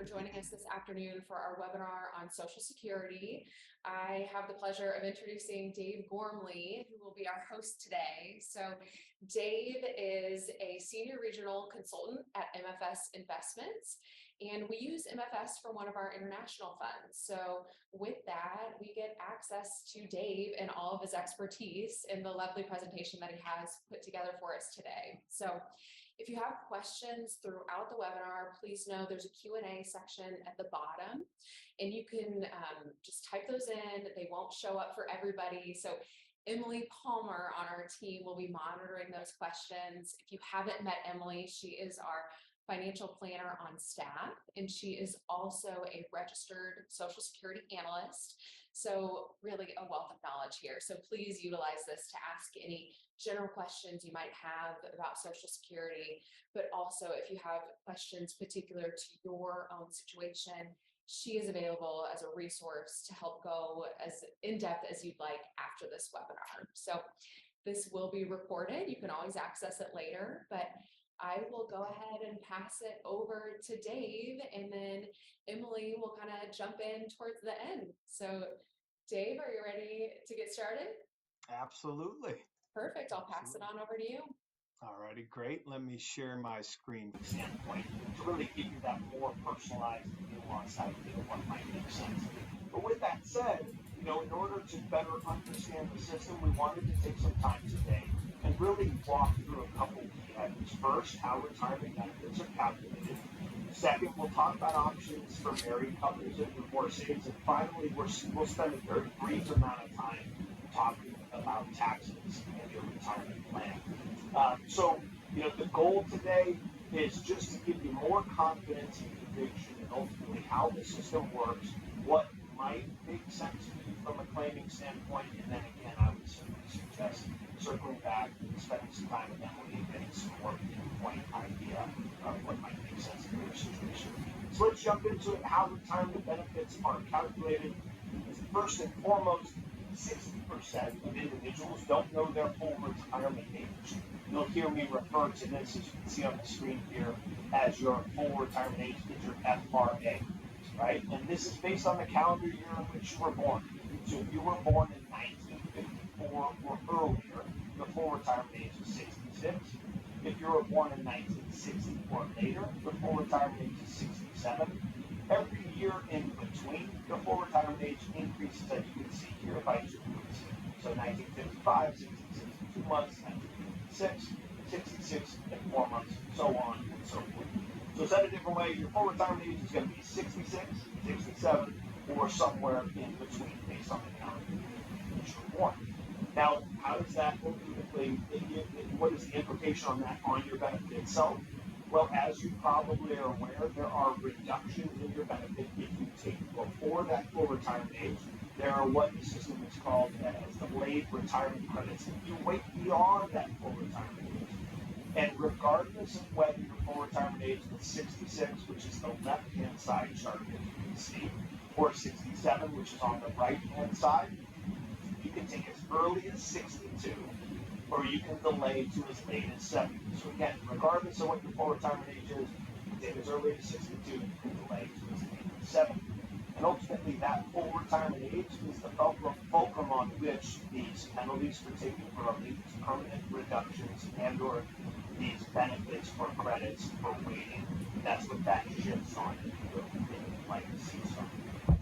joining us this afternoon for our webinar on Social Security. I have the pleasure of introducing Dave Ghormley, who will be our host today. So Dave is a senior regional consultant at MFS Investments, and we use MFS for one of our international funds. So with that, we get access to Dave and all of his expertise in the lovely presentation that he has put together for us today. So if you have questions throughout the webinar, please know there's a Q&A section at the bottom, and you can just type those in. They won't show up for everybody. So Emily Palmer on our team will be monitoring those questions. If you haven't met Emily, she is our financial planner on staff, and she is also a registered Social Security analyst. So really a wealth of knowledge here. So please utilize this to ask any general questions you might have about Social Security, but also if you have questions particular to your own situation, she is available as a resource to help go as in-depth as you'd like after this webinar. So this will be recorded. You can always access it later, but I will go ahead and pass it over to Dave, and then Emily will kind of jump in towards the end. So Dave, are you ready to get started? Absolutely. Perfect. I'll pass it on over to you. All righty, great. Let me share my screen. Standpoint to really give you that more personalized and nuanced idea of what might make sense. But with that said, in order to better understand the system, we wanted to take some time today and really walk through a couple key items. First, how retirement benefits are calculated. Second, we'll talk about options for married couples and divorcees. And finally, we'll spend a very brief amount of time talking about taxes and your retirement plan. The goal today is just to give you more confidence and conviction in ultimately how the system works, what might make sense to you from a claiming standpoint, and then again, I would certainly suggest circling back and spending some time with Emily and getting some more pinpoint idea of what might make sense in your situation. So let's jump into it, how retirement benefits are calculated. First and foremost, 60% of individuals don't know their full retirement age. You'll hear me refer to this, as you can see on the screen here, as your full retirement age is your FRA, right? And this is based on the calendar year in which you were born. So if you were born in 1954 or earlier, your full retirement age is 66. If you were born in 1960 or later, your full retirement age is 67. Every year in between, your full retirement age increases, as you can see here, by 2 weeks. So 1955, 66 and 2 months, 1956, 66 and 4 months, so on and so forth. So said a different way, your full retirement age is going to be 66, 67, or somewhere in between based on the calendar in which you were born. Now, how does that ultimately, what is the implication on that on your benefit itself? Well, as you probably are aware, there are reductions in your benefit if you take before that full retirement age. There are what the system is called as delayed retirement credits if you wait beyond that full retirement age. And regardless of whether your full retirement age is 66, which is the left-hand side chart that you can see, or 67, which is on the right-hand side, you can take as early as 62, or you can delay to as late as 70. So again, regardless of what your full retirement age is, you can take as early as 62, you can delay to as late as 70. And ultimately, that full retirement age is the fulcrum on which these penalties for taking early, these permanent reductions, and or these benefits or credits for waiting, that's what that shifts on, if you will, like a seesaw.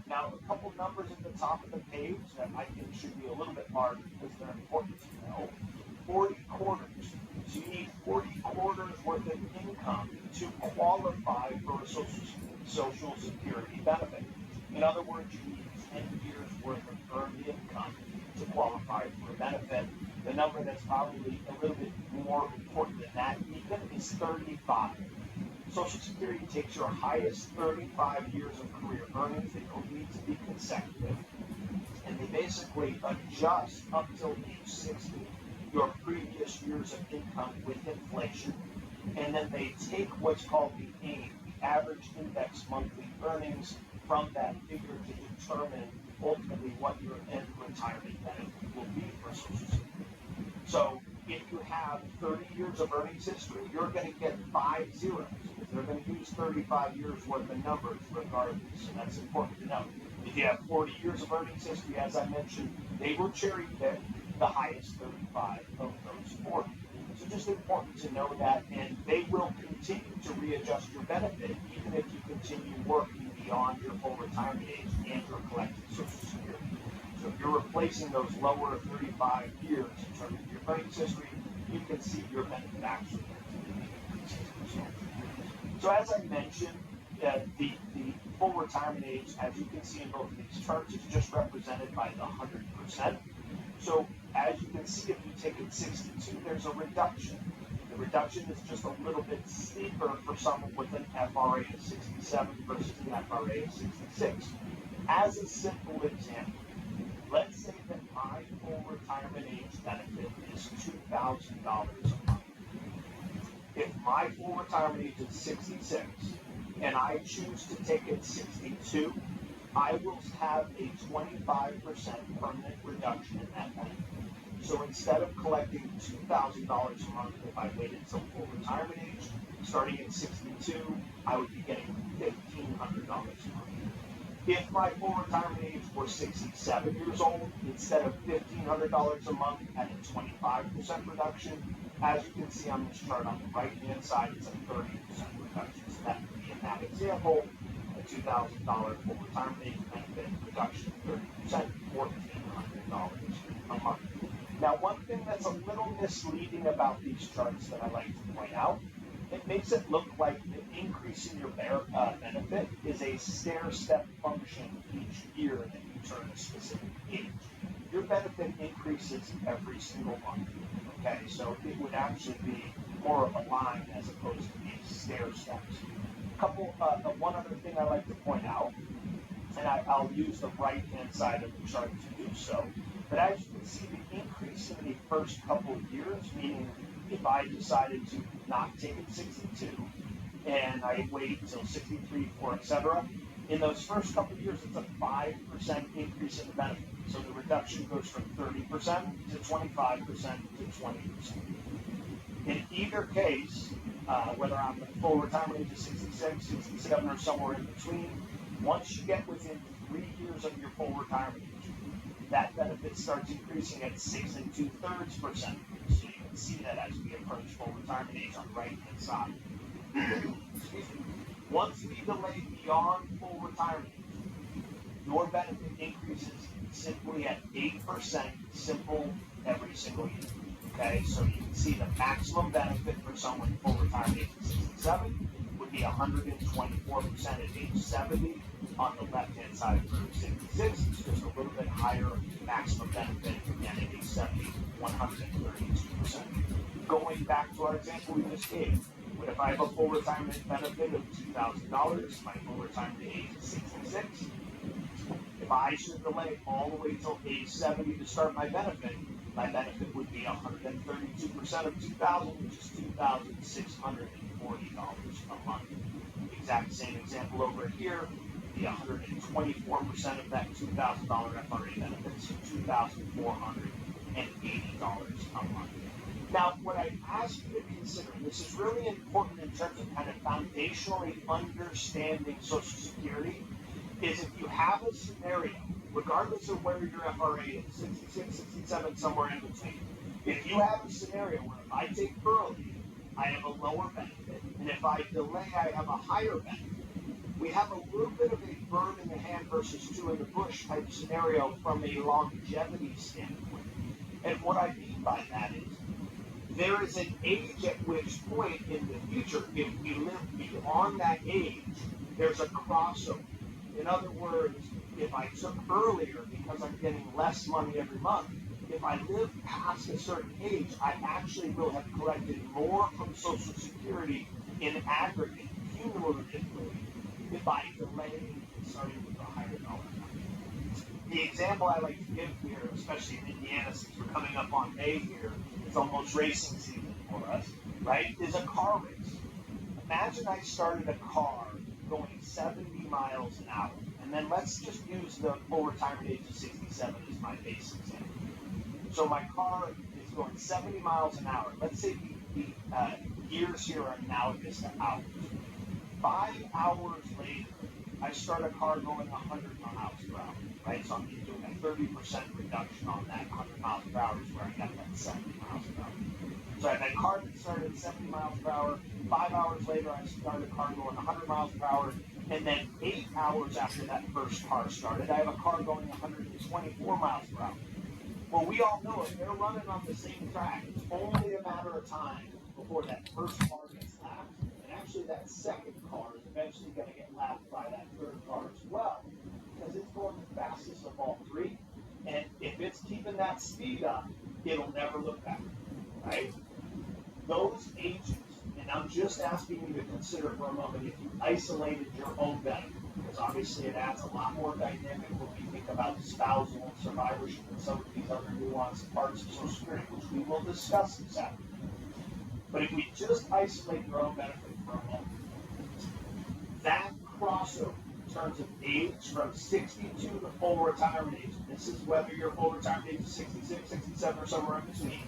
Now, a couple numbers at the top of the page that I think should be a little bit larger because they're important to know. 40 quarters. So you need 40 quarters worth of income to qualify for a Social Security benefit. In other words, you need 10 years worth of earned income to qualify for a benefit. The number that's probably a little bit more important than that even is 35. Social Security takes your highest 35 years of career earnings. They don't need to be consecutive. And they basically adjust up till age 60 your previous years of income with inflation. And then they take what's called the AIM, the average index monthly earnings, from that figure to determine ultimately what your end retirement benefit will be for Social Security. So if you have 30 years of earnings history, you're going to get 5 zeros. they're going to use 35 years worth of numbers regardless, so that's important to know. If you have 40 years of earnings history, as I mentioned, they will cherry pick the highest 35 of those 40. So just important to know that, and they will continue to readjust your benefit even if you continue working beyond your full retirement age and you're collecting Social Security. So if you're replacing those lower 35 years in terms of your earnings history, you can see your benefit actually increasing. So as I mentioned, the full retirement age, as you can see in both of these charts, is just represented by the 100%. So as you can see, if you take it 62, there's a reduction. The reduction is just a little bit steeper for someone with an FRA of 67 versus an FRA of 66. As a simple example, let's say that my full retirement age benefit is $2,000 a month. If my full retirement age is 66 and I choose to take it 62, I will have a 25% permanent reduction in that benefit. So instead of collecting $2,000 a month if I waited until full retirement age, starting at 62, I would be getting $1,500 a month. If my full retirement age were 67 years old, instead of $1,500 a month at a 25% reduction, as you can see on this chart on the right-hand side, it's a 30% reduction. So that would be in that example, a $2,000 full retirement age benefit reduction of 30%, $1,400 a month. Now, one thing that's a little misleading about these charts that I like to point out, it makes it look like the increase in your benefit is a stair-step function each year that you turn a specific age. Your benefit increases every single month. Okay, so it would actually be more of a line as opposed to these stair steps. One other thing I like to point out, and I'll use the right-hand side of the chart to do so. But as you can see, the increase in the first couple of years, meaning if I decided to not take it 62 and I wait until 63, 4, etc., in those first couple of years, it's a 5% increase in the benefit. So the reduction goes from 30% to 25% to 20%. In either case, whether I'm at full retirement age of 66, 67, or somewhere in between, once you get within 3 years of your full retirement age, that benefit starts increasing at 6 2/3%. So you can see that as we approach full retirement age on the right-hand side. Excuse me. Once we delay beyond full retirement age, your benefit increases simply at 8% simple every single year. Okay, so you can see the maximum benefit for someone full retirement age of 67 would be 124% at age 70. On the left-hand side for 66, it's just a little bit higher maximum benefit, again at age 70, 132%. Going back to our example we just gave, what if I have a full retirement benefit of $2,000, my full retirement age is 66, if I should delay all the way till age 70 to start my benefit would be 132% of 2,000, which is $2,640 a month. Exact same example over here, the 124% of that $2,000 FRA benefit, so $2,480 a month. Now, what I ask you to consider, and this is really important in terms of kind of foundationally understanding Social Security, is if you have a scenario, regardless of where your FRA is, 66, 67, somewhere in between, if you have a scenario where if I take early, I have a lower benefit, and if I delay, I have a higher benefit, we have a little bit of a bird in the hand versus two in the bush type scenario from a longevity standpoint. And what I mean by that is, there is an age at which point in the future, if we live beyond that age, there's a crossover. In other words, if I took earlier because I'm getting less money every month, if I live past a certain age, I actually will have collected more from Social Security in aggregate, cumulatively, if I delay starting with a higher dollar amount. The example I like to give here, especially in Indiana, since we're coming up on May here, it's almost racing season for us, right, is a car race. Imagine I started a car going 70 miles an hour, and then let's just use the full retirement age of 67 as my base example. So my car is going 70 miles an hour. Let's say the years here are analogous to hours. 5 hours later, I start a car going 100 miles per hour, right? So I'm doing a 30% reduction on that 100 miles per hour is where I got that 70 miles per hour. So I had a car that started at 70 miles per hour. 5 hours later, I started a car going 100 miles per hour. And then 8 hours after that first car started, I have a car going 124 miles per hour. Well, we all know if they're running on the same track, it's only a matter of time before that first car gets lapped. And actually, that second car is eventually going to get lapped by that third car as well, because it's going the fastest of all three. And if it's keeping that speed up, it'll never look back, right? Those agents, and I'm just asking you to consider for a moment if you isolated your own benefit, because obviously it adds a lot more dynamic when we think about spousal and survivorship and some of these other nuanced parts of Social Security, which we will discuss this afternoon. But if we just isolate your own benefit for a moment, that crossover in terms of age from 62 to full retirement age, this is whether your full retirement age is 66, 67, or somewhere in between,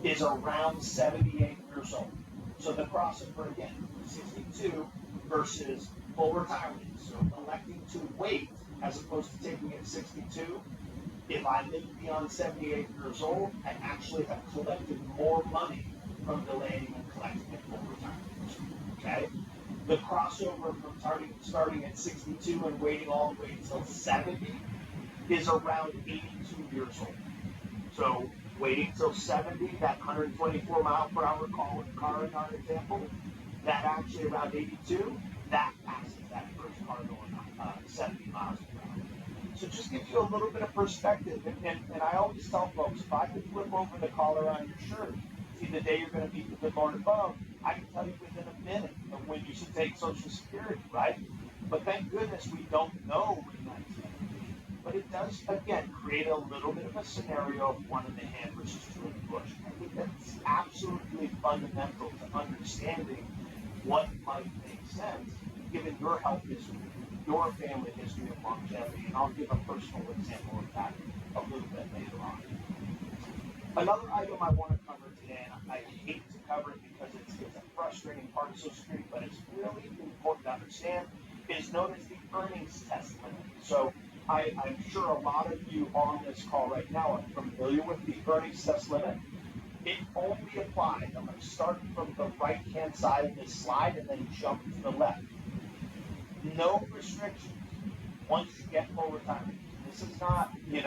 is around 78 years old. So the crossover again, 62 versus full retirement. So electing to wait as opposed to taking it 62. If I live beyond 78 years old, I actually have collected more money from delaying and collecting at full retirement. Okay? The crossover from starting at 62 and waiting all the way until 70 is around 82 years old. So waiting till 70, that 124 mile per hour car in our example, that actually around 82, that passes that first car going 70 miles per hour. So just gives you a little bit of perspective. And I always tell folks, if I could flip over the collar on your shirt, see the day you're going to meet with the Lord above, I can tell you within a minute of when you should take Social Security, right? But thank goodness we don't know when that's going to be. But it does, again, create a little bit of a scenario of one in the hand versus two in the bush. I think that's absolutely fundamental to understanding what might make sense given your health history, your family history of longevity. And I'll give a personal example of that a little bit later on. Another item I want to cover today, and I hate to cover it because it's a frustrating part of Social Security, but it's really important to understand, is known as the earnings test limit. So I'm sure a lot of you on this call right now are familiar with the earnings test limit. It only applies, I'm going to start from the right-hand side of this slide and then jump to the left. No restrictions once you get full retirement. This is not, the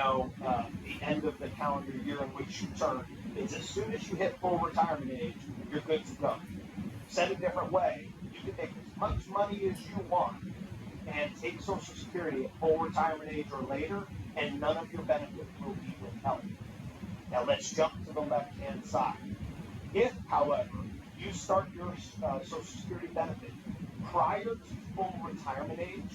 end of the calendar year in which you turn. It's as soon as you hit full retirement age, you're good to go. Said a different way, you can make as much money as you want and take Social Security at full retirement age or later, and none of your benefit will be withheld. Now let's jump to the left-hand side. If, however, you start your Social Security benefit prior to full retirement age,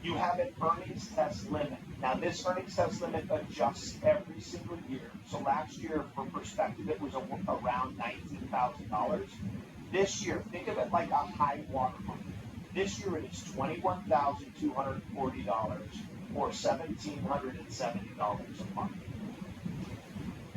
you have an earnings test limit. Now, this earnings test limit adjusts every single year. So last year, for perspective, it was around $19,000. This year, think of it like a high water mark. This year, it is $21,240 or $1,770 a month.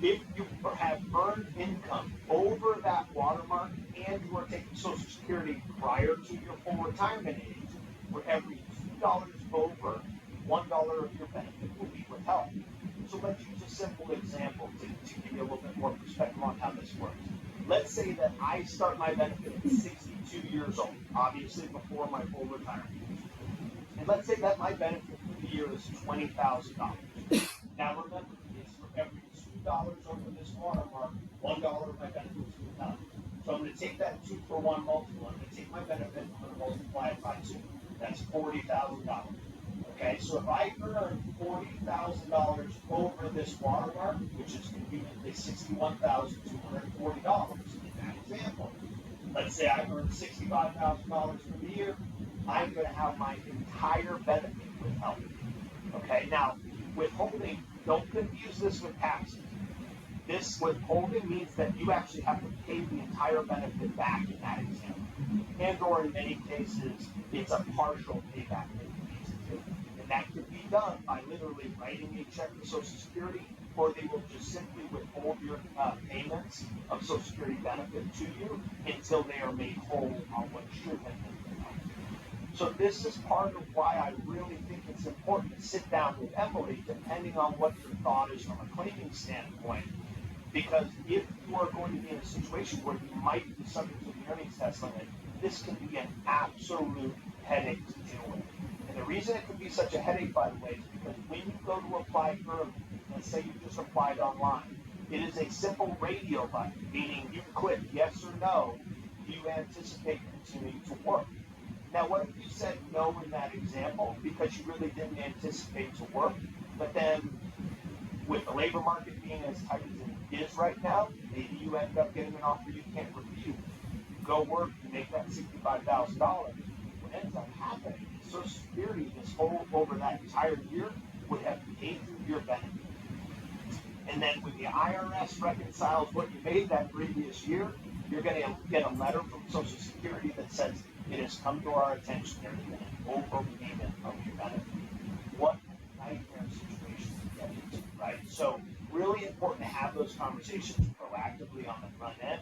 If you have earned income over that watermark and you are taking Social Security prior to your full retirement age, for every $2 over, $1 of your benefit will be withheld. So let's use a simple example to give you a little bit more perspective on how this works. Let's say that I start my benefit at 62 years old, obviously before my full retirement. And let's say that my benefit for the year is $20,000. Now remember, it's for every $2 over this watermark, $1 of my benefit is withheld. So I'm going to take that 2 for 1 multiple. I'm going to take my benefit, I'm going to multiply it by 2. That's $40,000. Okay, so if I earn $40,000 over this watermark, which is conveniently $61,240 in that example, let's say I earn $65,000 for the year, I'm going to have my entire benefit withheld. Okay, now withholding, don't confuse this with taxes. This withholding means that you actually have to pay the entire benefit back in that example. And or in many cases, it's a partial payback that you need to do. And that could be done by literally writing a check to Social Security, or they will just simply withhold your payments of Social Security benefit to you until they are made whole on what should have been withheld. So this is part of why I really think it's important to sit down with Emily, depending on what your thought is from a claiming standpoint. Because if you are going to be in a situation where you might be subject to the earnings test limit, this can be an absolute headache to deal with. And the reason it can be such a headache, by the way, is because when you go to apply early, let's say you just applied online, it is a simple radio button, meaning you click yes or no, do you anticipate continuing to work? Now, what if you said no in that example because you really didn't anticipate to work, but then with the labor market being as tight as it is right now, maybe you end up getting an offer you can't refuse. You go work, you make that $65,000. What ends up happening is Social Security, this whole over that entire year, would have paid through your benefit. And then when the IRS reconciles what you made that previous year, you're going to get a letter from Social Security that says it has come to our attention there's been an overpayment of your benefit. What a nightmare situation to get into, right? So really important to have those conversations proactively on the front end.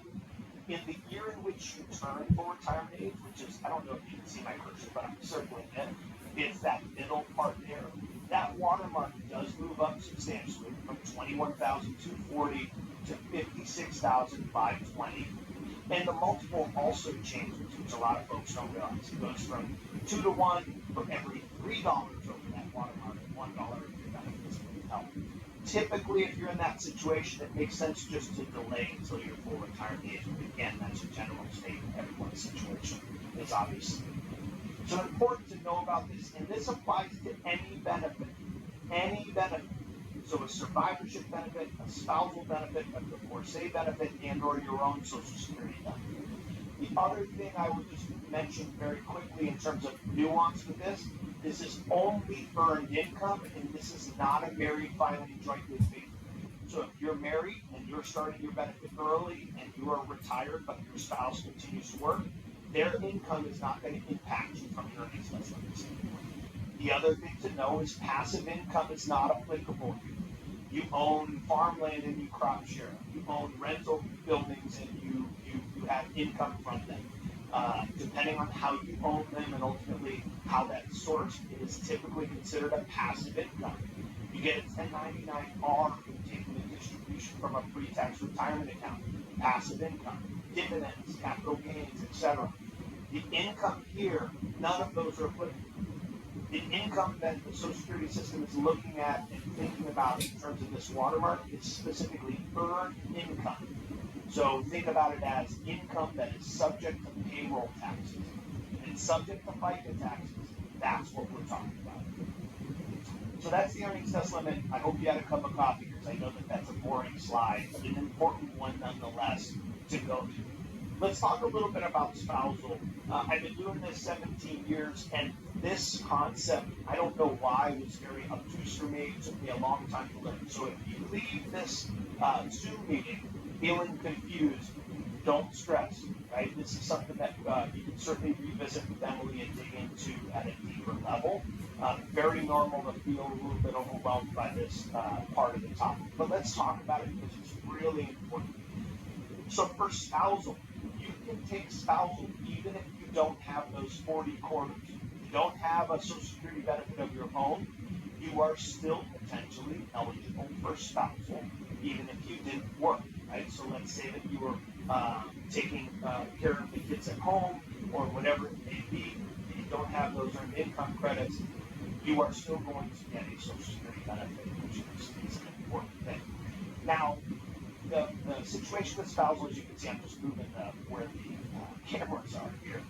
In the year in which you turn for retirement age, which is, I don't know if you can see my cursor, but I'm circling it, it's that middle part there. That watermark does move up substantially from 21,240 to 56,520. And the multiple also changes, which a lot of folks don't realize. It goes from 2 to 1 for every $3 over that watermark, and $1 if your benefits help. Typically, if you're in that situation, it makes sense just to delay until your full retirement age. But again, that's a general statement. Everyone's situation is obviously. So important to know about this, and this applies to any benefit. Any benefit. So a survivorship benefit, a spousal benefit, a divorcee benefit, and or your own Social Security benefit. The other thing I would just mention very quickly in terms of nuance with this is only earned income, and this is not a married filing jointly paid. So if you're married and you're starting your benefit early and you are retired but your spouse continues to work, their income is not going to impact you from your earnings test limit standpoint. The other thing to know is passive income is not applicable here. You own farmland and you crop share. You own rental buildings and you have income from them. Depending on how you own them and ultimately how that's sourced, it is typically considered a passive income. You get a 1099-R from taking a distribution from a pre-tax retirement account, passive income, dividends, capital gains, etc. The income here, none of those are applicable. The income that the Social Security system is looking at and thinking about in terms of this watermark is specifically earned income. So think about it as income that is subject to payroll taxes and subject to FICA taxes. That's what we're talking about. So that's the earnings test limit. I hope you had a cup of coffee because I know that that's a boring slide, but an important one nonetheless to go through. Let's talk a little bit about spousal. I've been doing this 17 years, and this concept, I don't know why, was very obtuse for me. It took me a long time to learn. So if you leave this Zoom meeting feeling confused, don't stress, right? This is something that you can certainly revisit with Emily and dig into at a deeper level. Very normal to feel a little bit overwhelmed by this part of the topic. But let's talk about it because it's really important. So for spousal, you can take spousal even if you don't have those 40 quarters. If you don't have a Social Security benefit of your own, you are still potentially eligible for spousal, even if you didn't work, right? So let's say that you were taking care of the kids at home or whatever it may be, and you don't have those earned income credits, you are still going to get a Social Security benefit, which is an important thing. Now, the situation with spousal, as you can see, I'm just moving where the cameras are here.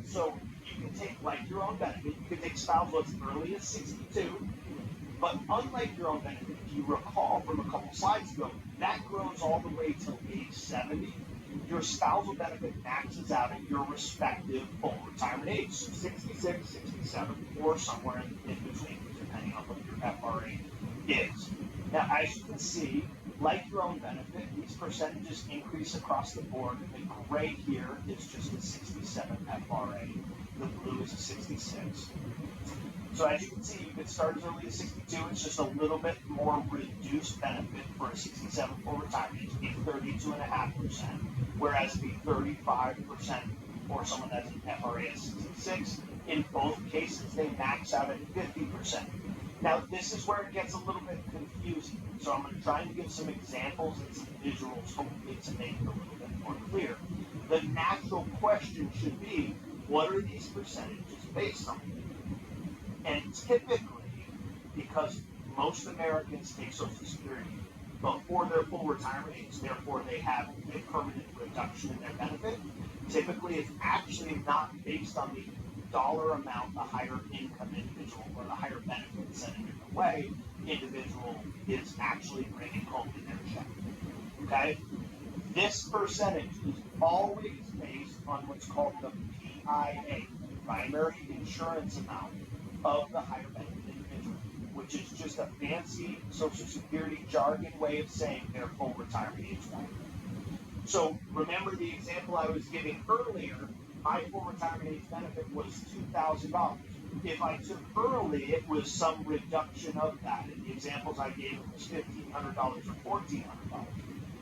So you can take, like your own benefit, you can take spousal as early as 62, but unlike your own benefit, if you recall from a couple slides ago, that grows all the way till age 70. Your spousal benefit maxes out at your respective full retirement age, so 66, 67, or somewhere in between, depending on what your FRA is. Now, as you can see, like your own benefit, these percentages increase across the board. The gray here is just a 67 FRA. The blue is a 66. So as you can see, you can start as early as 62. It's just a little bit more reduced benefit for a 67 full retirement. It's be 32.5%, whereas the 35% for someone that's an FRA of 66 In both cases, they max out at 50%. Now, this is where it gets a little bit confusing. So I'm going to try to give some examples and some visuals, hopefully to make it a little bit more clear. The natural question should be, what are these percentages based on? And typically, because most Americans take Social Security before their full retirement age, therefore they have a permanent reduction in their benefit, typically it's actually not based on the dollar amount the higher income individual or the higher benefit, said a different way, individual is actually bringing home in their check. Okay? This percentage is always based on what's called the PIA, primary insurance amount of the higher benefit individual, which is just a fancy Social Security jargon way of saying their full retirement age point. So remember the example I was giving earlier, my full retirement age benefit was $2,000. If I took early, it was some reduction of that. In the examples I gave, it was $1,500 or $1,400.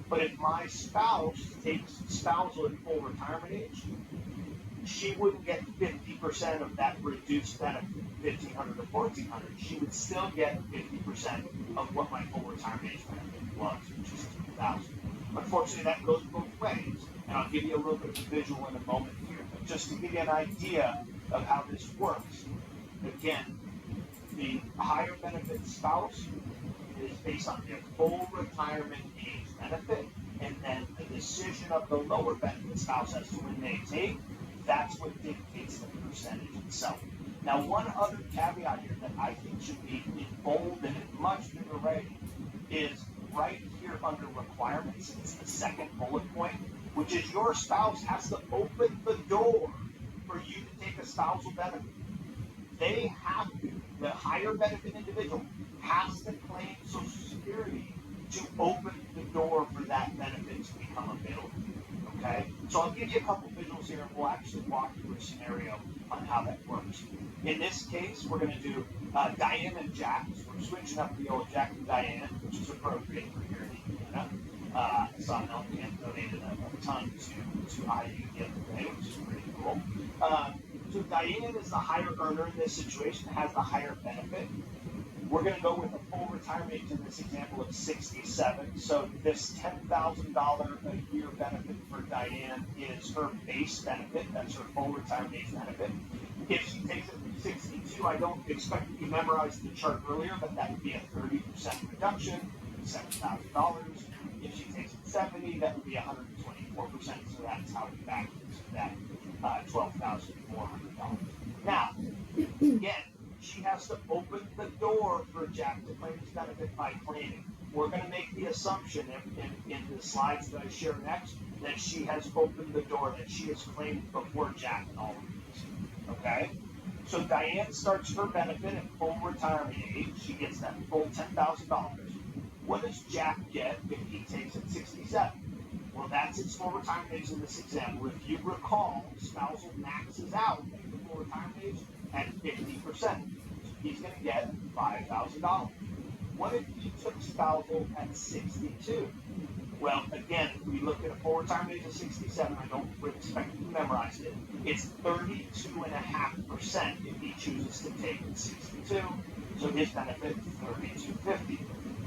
But if my spouse takes spousal at full retirement age, she wouldn't get 50% of that reduced benefit, $1,500 or $1,400. She would still get 50% of what my full retirement age benefit was, which is $2,000. Unfortunately, that goes both ways, and I'll give you a little bit of a visual in a moment here. But just to give you an idea of how this works, again, the higher benefit spouse is based on their full retirement age benefit, and then the decision of the lower benefit spouse as to when they take, that's what dictates the percentage itself. Now, one other caveat here that I think should be in bold and in much bigger writing is right here under requirements. It's the second bullet point, which is your spouse has to open the door for you to take a spousal benefit. They have to, the higher benefit individual has to claim Social Security to open the door for that benefit to become available. Okay? So I'll give you a couple visuals here and we'll actually walk through a scenario on how that works. In this case, we're going to do Diane and Jack. So we're switching up the old Jack and Diane, which is appropriate for here in Indiana. Saw Melcan donated a ton to IU the other day, which is pretty cool. So Diane is the higher earner in this situation, has the higher benefit. We're going to go with a full retirement age in this example of 67. So this $10,000 a year benefit for Diane is her base benefit. That's her full retirement age benefit. If she takes it from 62, I don't expect you memorized the chart earlier, but that would be a 30% reduction, $7,000. If she takes it 70, that would be 124%. So that's how we back into that $12,400. Now, again, she has to open the door for Jack to claim his benefit by claiming. We're going to make the assumption in the slides that I share next that she has opened the door, that she has claimed before Jack and all of these. Okay? So Diane starts her benefit at full retirement age. She gets that full $10,000. What does Jack get if he takes it 67? Well, that's its full retirement age in this example. If you recall, spousal maxes out at the full retirement age at 50%. He's going to get $5,000. What if he took spousal at 62? Well, again, if we look at a full retirement age of 67, I don't expect you to memorize it. It's 32.5% if he chooses to take it 62. So his benefit is 32.50.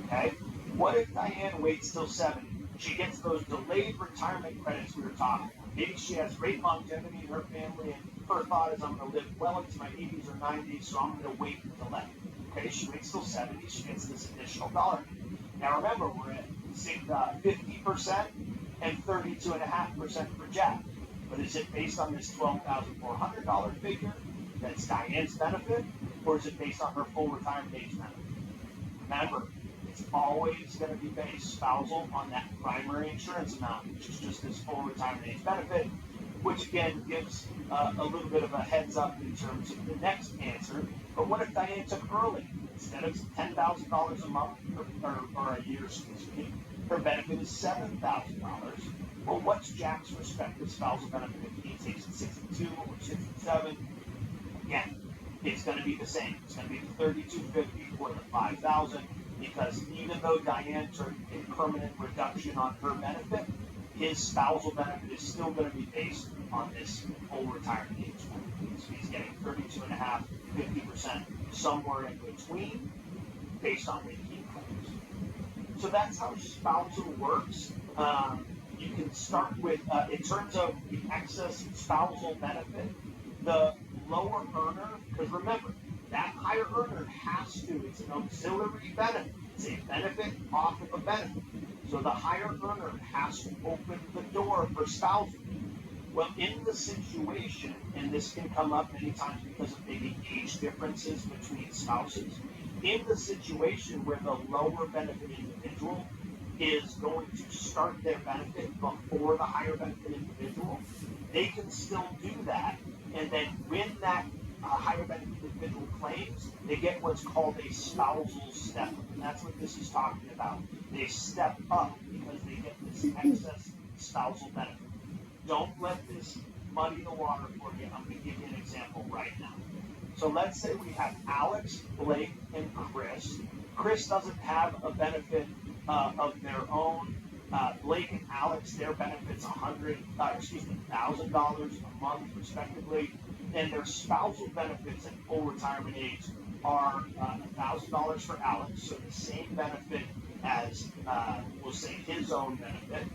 Okay? What if Diane waits till 70? She gets those delayed retirement credits we were talking about. Maybe she has great longevity in her family, and her thought is, I'm going to live well into my 80s or 90s, so I'm going to wait until then. Okay, she waits till 70, she gets this additional dollar. Now remember, we're at 50% and 32.5% for Jack. But is it based on this $12,400 figure that's Diane's benefit, or is it based on her full retirement age benefit? Remember, it's always going to be based spousal on that primary insurance amount, which is just this full retirement age benefit, which again gives a little bit of a heads up in terms of the next answer. But what if Diane took early? Instead of $10,000 a month or a year, excuse me, her benefit is $7,000. Well, what's Jack's respective spousal benefit if he takes it 62 or 67? Again, it's going to be the same. It's going to be the $32.50 or the $5,000. Because even though Diane took a permanent reduction on her benefit, his spousal benefit is still going to be based on this full retirement age. So he's getting 32.5, 50%, somewhere in between, based on when he claims. So that's how spousal works. You can start with, in terms of the excess spousal benefit, the lower earner, because remember, that higher earner has to, it's an auxiliary benefit. It's a benefit off of a benefit. So the higher earner has to open the door for spousal. Well, in the situation, and this can come up many times because of maybe age differences between spouses, in the situation where the lower benefit individual is going to start their benefit before the higher benefit individual, they can still do that. And then when that higher benefit individual claims, they get what's called a spousal step. And that's what this is talking about. They step up because they get this excess spousal benefit. Don't let this muddy the water for you. I'm going to give you an example right now. So let's say we have Alex, Blake, and Chris. Chris doesn't have a benefit of their own. Blake and Alex, their benefits $1,000 a month respectively, and their spousal benefits at full retirement age are $1,000 for Alex, so the same benefit as we'll say his own benefit.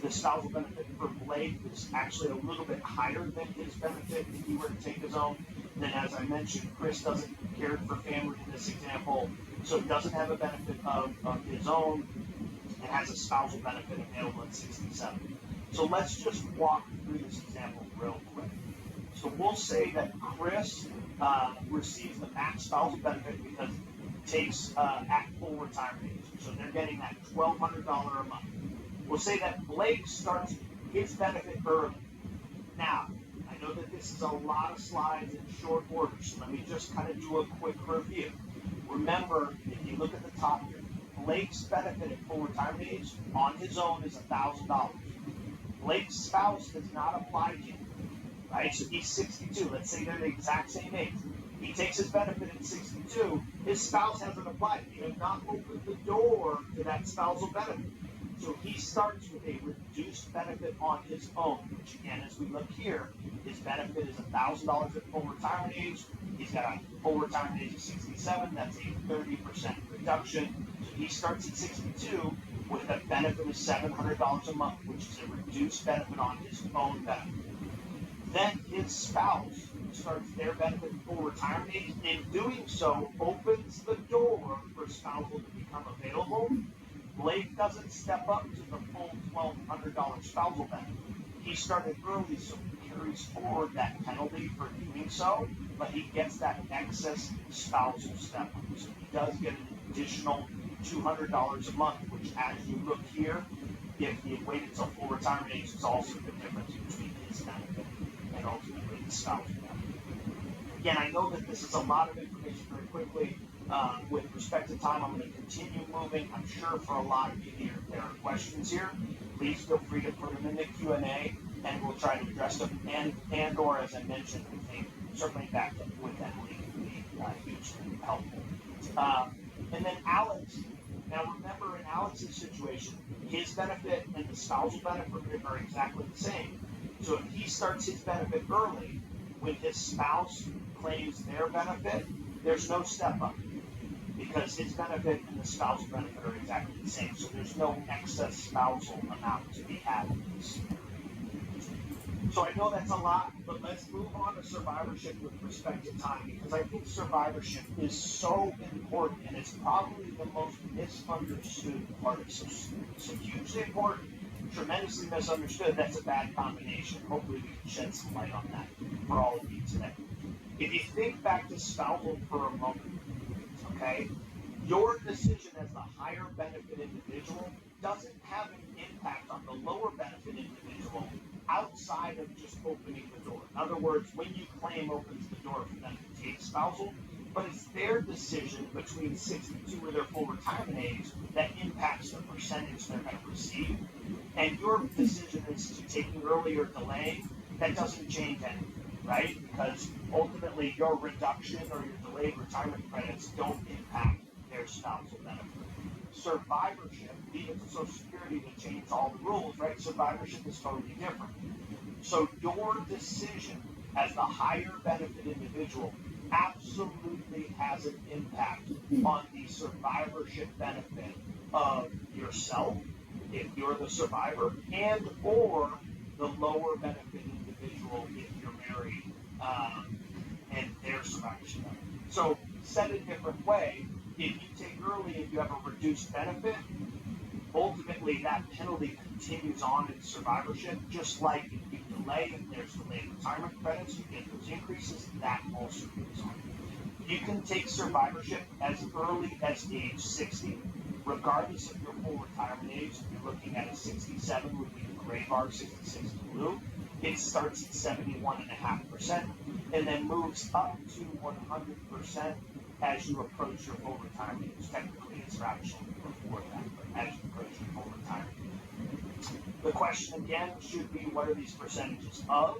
The spousal benefit for Blake is actually a little bit higher than his benefit if he were to take his own. And then, as I mentioned, Chris doesn't care for family in this example, so doesn't have a benefit of his own and has a spousal benefit available at 67. So let's just walk through this example real quick. So we'll say that Chris receives the max spousal benefit because it takes at full retirement age. So they're getting that $1,200 a month. We'll say that Blake starts his benefit early. Now, I know that this is a lot of slides in short order, so let me just kind of do a quick review. Remember, if you look at the top here, Blake's benefit at full retirement age on his own is $1,000. Blake's spouse does not apply to him, right? So he's 62. Let's say they're the exact same age. He takes his benefit at 62. His spouse hasn't applied. He has not opened the door to that spousal benefit. So he starts with a reduced benefit on his own, which again, as we look here, his benefit is $1,000 at full retirement age. He's got a full retirement age of 67. That's a 30% reduction. So he starts at 62 with a benefit of $700 a month, which is a reduced benefit on his own benefit. Then his spouse starts their benefit at full retirement age. In doing so, opens the door for spousal to become available. Blake doesn't step up to the full $1,200 spousal benefit. He started early, so he carries forward that penalty for doing so, but he gets that excess spousal step up. So he does get an additional $200 a month, which, as you look here, if he had waited till full retirement age, is also the difference between his benefit and ultimately the spousal benefit. Again, I know that this is a lot of information very quickly. With respect to time, I'm going to continue moving. I'm sure for a lot of you there are questions here. Please feel free to put them in the Q&A, and we'll try to address them. And or, as I mentioned, I think certainly back up with Emily can be hugely helpful. And then Alex. Now remember, in Alex's situation, his benefit and the spousal benefit are exactly the same. So if he starts his benefit early, when his spouse claims their benefit, there's no step up, because his benefit and the spousal benefit are exactly the same. So there's no excess spousal amount to be had in this scenario. So I know that's a lot, but let's move on to survivorship with respect to time, because I think survivorship is so important, and it's probably the most misunderstood part of it. So hugely important, tremendously misunderstood. That's a bad combination. Hopefully we can shed some light on that for all of you today. If you think back to spousal for a moment, okay, your decision as the higher benefit individual doesn't have an impact on the lower benefit individual outside of just opening the door. In other words, when you claim opens the door for them to take spousal, but it's their decision between 62 or their full retirement age that impacts the percentage they're going to receive. And your decision is to taking early or delaying, that doesn't change anything, right? Because ultimately your reduction or your delayed retirement credits don't impact their spousal benefit. Survivorship, leave it to Social Security to change all the rules, right? Survivorship is totally different. So your decision as the higher benefit individual absolutely has an impact on the survivorship benefit of yourself, if you're the survivor, and or the lower benefit individual if you're married, and their survivorship benefit. So said a different way, if you take early and you have a reduced benefit, ultimately that penalty continues on in survivorship, just like if you delay and there's delayed retirement credits, you get those increases, that also goes on. You can take survivorship as early as age 60, regardless of your full retirement age. If you're looking at a 67 would be the gray bar, 66 blue. It starts at 71.5% and then moves up to 100% as you approach your full retirement age. Technically, it's fractional before that, but as you approach your full retirement age. The question again should be, what are these percentages of?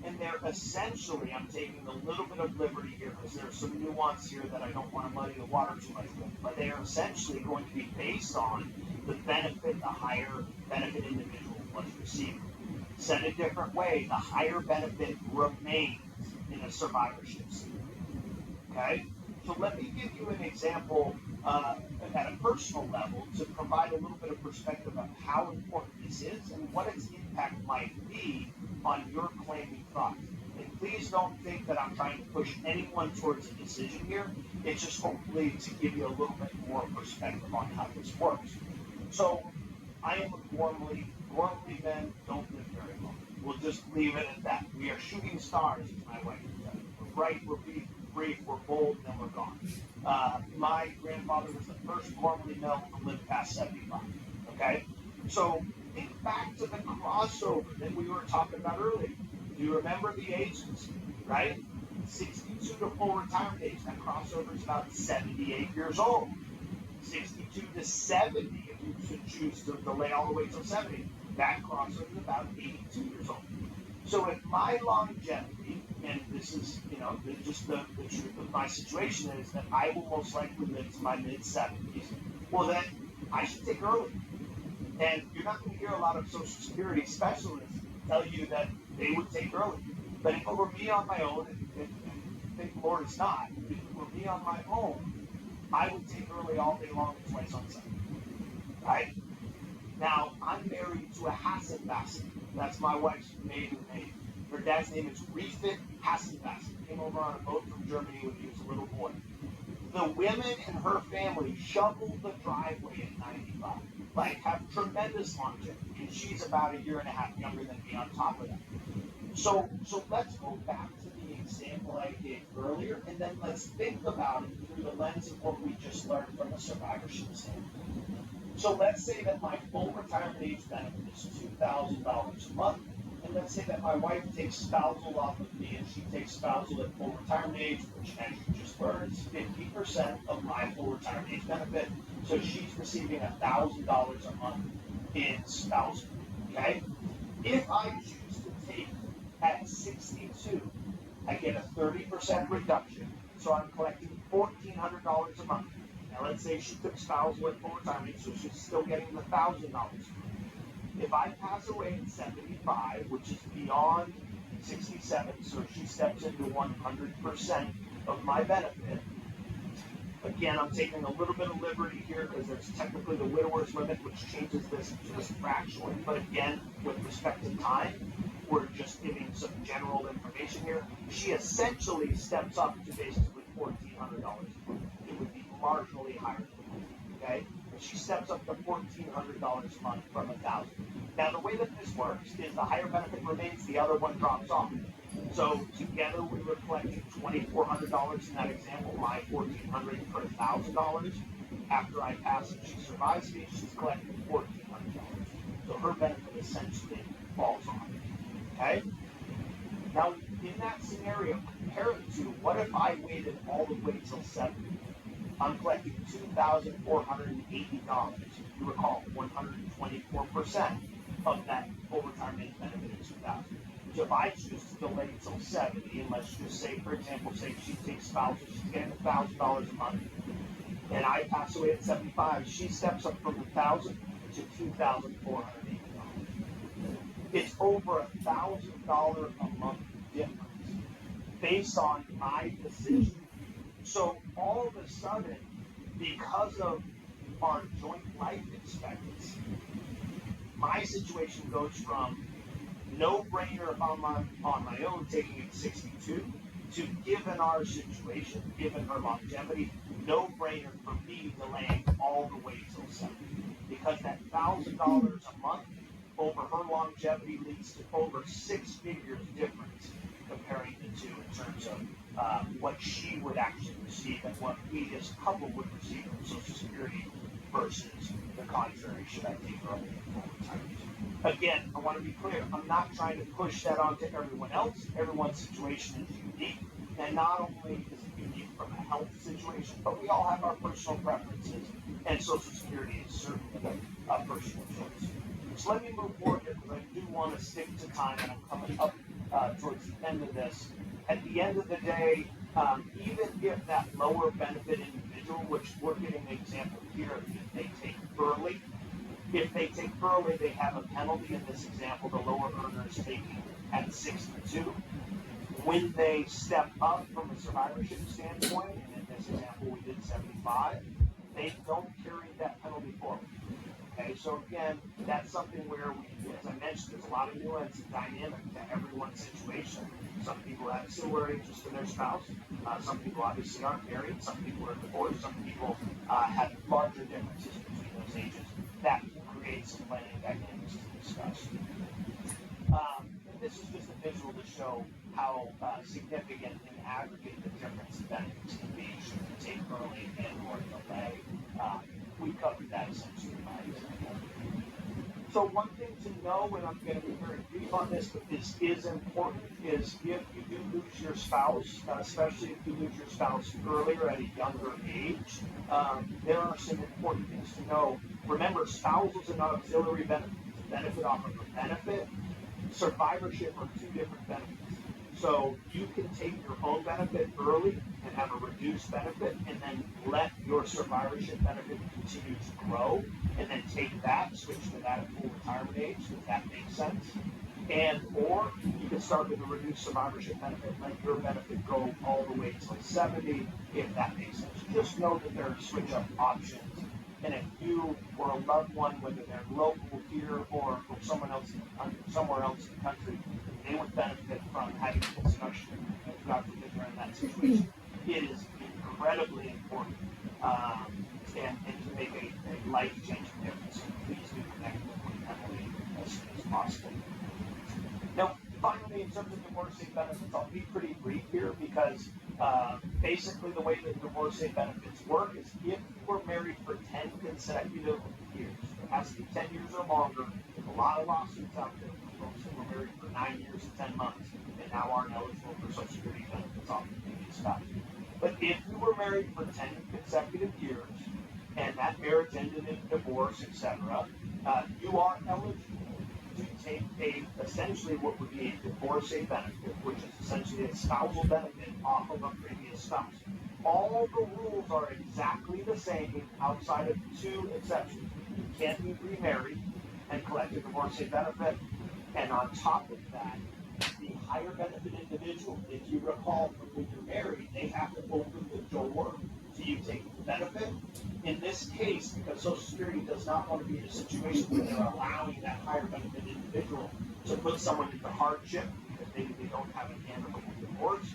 And they're essentially, I'm taking a little bit of liberty here because there's some nuance here that I don't want to muddy the water too much with, but they are essentially going to be based on the benefit the higher benefit individual was receiving. Said a different way, the higher benefit remains in a survivorship scheme. Okay? So let me give you an example at a personal level to provide a little bit of perspective of how important this is and what its impact might be on your claiming thoughts. And please don't think that I'm trying to push anyone towards a decision here. It's just hopefully to give you a little bit more perspective on how this works. So I am a Ghormley. Ghormley men don't live very long. We'll just leave it at that. We are shooting stars, as my wife said. We're bright, we're brief, we're bold, then we're gone. My grandfather was the first Ghormley male to live past 75. Okay? So think back to the crossover that we were talking about earlier. Do you remember the ages, right? 62 to full retirement age. That crossover is about 78 years old. 62 to 70, if you should choose to delay all the way till 70, that crossover is about 82 years old. So if my longevity, and this is, just the truth of my situation is that I will most likely live to my mid-70s, well then I should take early. And you're not going to hear a lot of Social Security specialists tell you that they would take early. But if it were me on my own, and thank the Lord it's not, if it were me on my own, I would take early all day long and twice on Sunday. Right? Now, I'm married to a Hassenbasser. That's my wife's maiden name. Her dad's name is Refit Hassenbasser. Came over on a boat from Germany when he was a little boy. The women in her family shovel the driveway at 95. Like, have tremendous longevity. And she's about a year and a half younger than me on top of that. So let's go back to the example I gave earlier, and then let's think about it through the lens of what we just learned from a survivorship standpoint. So let's say that my full retirement age benefit is $2,000 a month, and let's say that my wife takes spousal off of me, and she takes spousal at full retirement age, which, as you just learned, is 50% of my full retirement age benefit. So she's receiving $1,000 a month in spousal. Okay? If I choose to take at 62, I get a 30% reduction, so I'm collecting $1,400 a month. Now let's say she took spousal at full retirement, so she's still getting the $1,000. If I pass away at 75, which is beyond 67, so she steps into 100% of my benefit. Again, I'm taking a little bit of liberty here because there's technically the widower's limit, which changes this just fractionally. But again, with respect to time, we're just giving some general information here. She essentially steps up to basically $1,400. It would be marginally higher than that, okay? But she steps up to $1,400 a month from $1,000. Now, the way that this works is the higher benefit remains, the other one drops off. So together we were collecting $2,400 in that example, my $1,400 for $1,000. After I pass and she survives me, she's collecting $1,400. So her benefit essentially falls off. Okay? Now, in that scenario, compare it to what if I waited all the way till 70? I'm collecting $2,480. You recall, 124% of that full retirement benefit is $2,000. So if I choose to delay until 70, and let's just say, for example, say she takes spousal, she's getting $1,000 a month, and I pass away at 75, she steps up from $1,000 to $2,480. It's over $1,000 a month difference based on my decision. So all of a sudden, because of our joint life expectancy, my situation goes from no brainer if I'm on my own taking it 62 to, given our situation, given her longevity, no brainer for me delaying all the way till 70. Because that $1,000 a month over her longevity leads to over 6 figures difference comparing the two in terms of what she would actually receive and what we as a couple would receive from Social Security versus the contrary should I take early and full retirement. Again, I want to be clear, I'm not trying to push that onto everyone else. Everyone's situation is unique, and not only is it unique from a health situation, but we all have our personal preferences, and Social Security is certainly a personal choice. So let me move forward here because I do want to stick to time, and I'm coming up towards the end of this. At the end of the day, even if that lower benefit individual, which we're getting an example here, if they take early, they have a penalty. In this example, the lower earner is taking at 62. When they step up from a survivorship standpoint, and in this example we did 75, they don't carry that penalty forward. Okay, so again, that's something where we, as I mentioned, there's a lot of nuance and dynamic to everyone's situation. Some people have similar ages to their spouse. Some people obviously aren't married. Some people are divorced. Some people have larger differences between those ages. That will create some planning dynamics to discuss. And this is just a visual to show how significant in aggregate the difference in benefits can be should you take early and or delay. We covered that essentially by example. So one thing to know, and I'm going to be very brief on this, but this is important, is if you do lose your spouse, especially if you lose your spouse earlier at a younger age, there are some important things to know. Remember, spousals and auxiliary benefits, benefit off of a benefit, survivorship are two different benefits. So you can take your own benefit early and have a reduced benefit and then let your survivorship benefit continue to grow and then take that, switch to that at full retirement age, if that makes sense. And or you can start with a reduced survivorship benefit, let your benefit go all the way till 70, if that makes sense. Just know that there are switch up options. And if you or a loved one, whether they're local here or from somewhere else in the country, they would benefit from having a discussion throughout the year in that situation. It is incredibly important and to make a life-changing difference. So please do connect with Emily as soon as possible. Now, finally, in terms of divorcee benefits, I'll be pretty brief here because basically the way that divorcee benefits work is if you were married for 10 consecutive years, it has to be 10 years or longer. There's a lot of lawsuits out there for folks who were married for 9 years and 10 months and now aren't eligible for Social Security benefits off the previous spouse. But if you were married for 10 consecutive years and that marriage ended in divorce, etc., you are eligible to take essentially what would be a divorcee benefit, which is essentially a spousal benefit off of a previous spouse. All the rules are exactly the same outside of two exceptions. You can't be remarried and collect a divorcee benefit. And on top of that, the higher benefit individual, if you recall from when you're married, they have to open the door to you taking the benefit. In this case, because Social Security does not want to be in a situation where they're allowing that higher benefit individual to put someone into hardship because maybe they don't have an amicable divorce,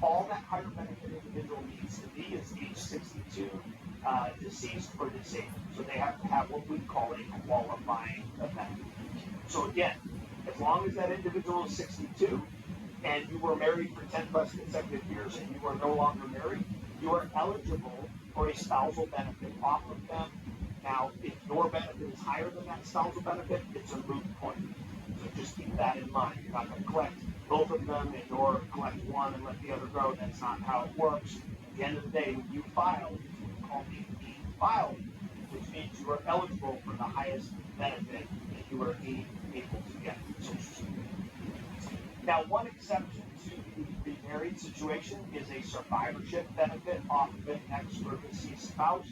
all that higher benefit individual needs to be is age 62, deceased or disabled. So they have to have what we call a qualifying event. So again, as long as that individual is 62 and you were married for 10 plus consecutive years and you are no longer married, you are eligible for a spousal benefit off of them. Now, if your benefit is higher than that spousal benefit, it's a moot point. So just keep that in mind. You're not going to collect both of them and or collect one and let the other go. That's not how it works. At the end of the day, when you file, it's what we call being filed, which means you are eligible for the highest benefit that you are able to get from Social Security. Now, one exception to the remarried situation is a survivorship benefit off of an ex or deceased spouse.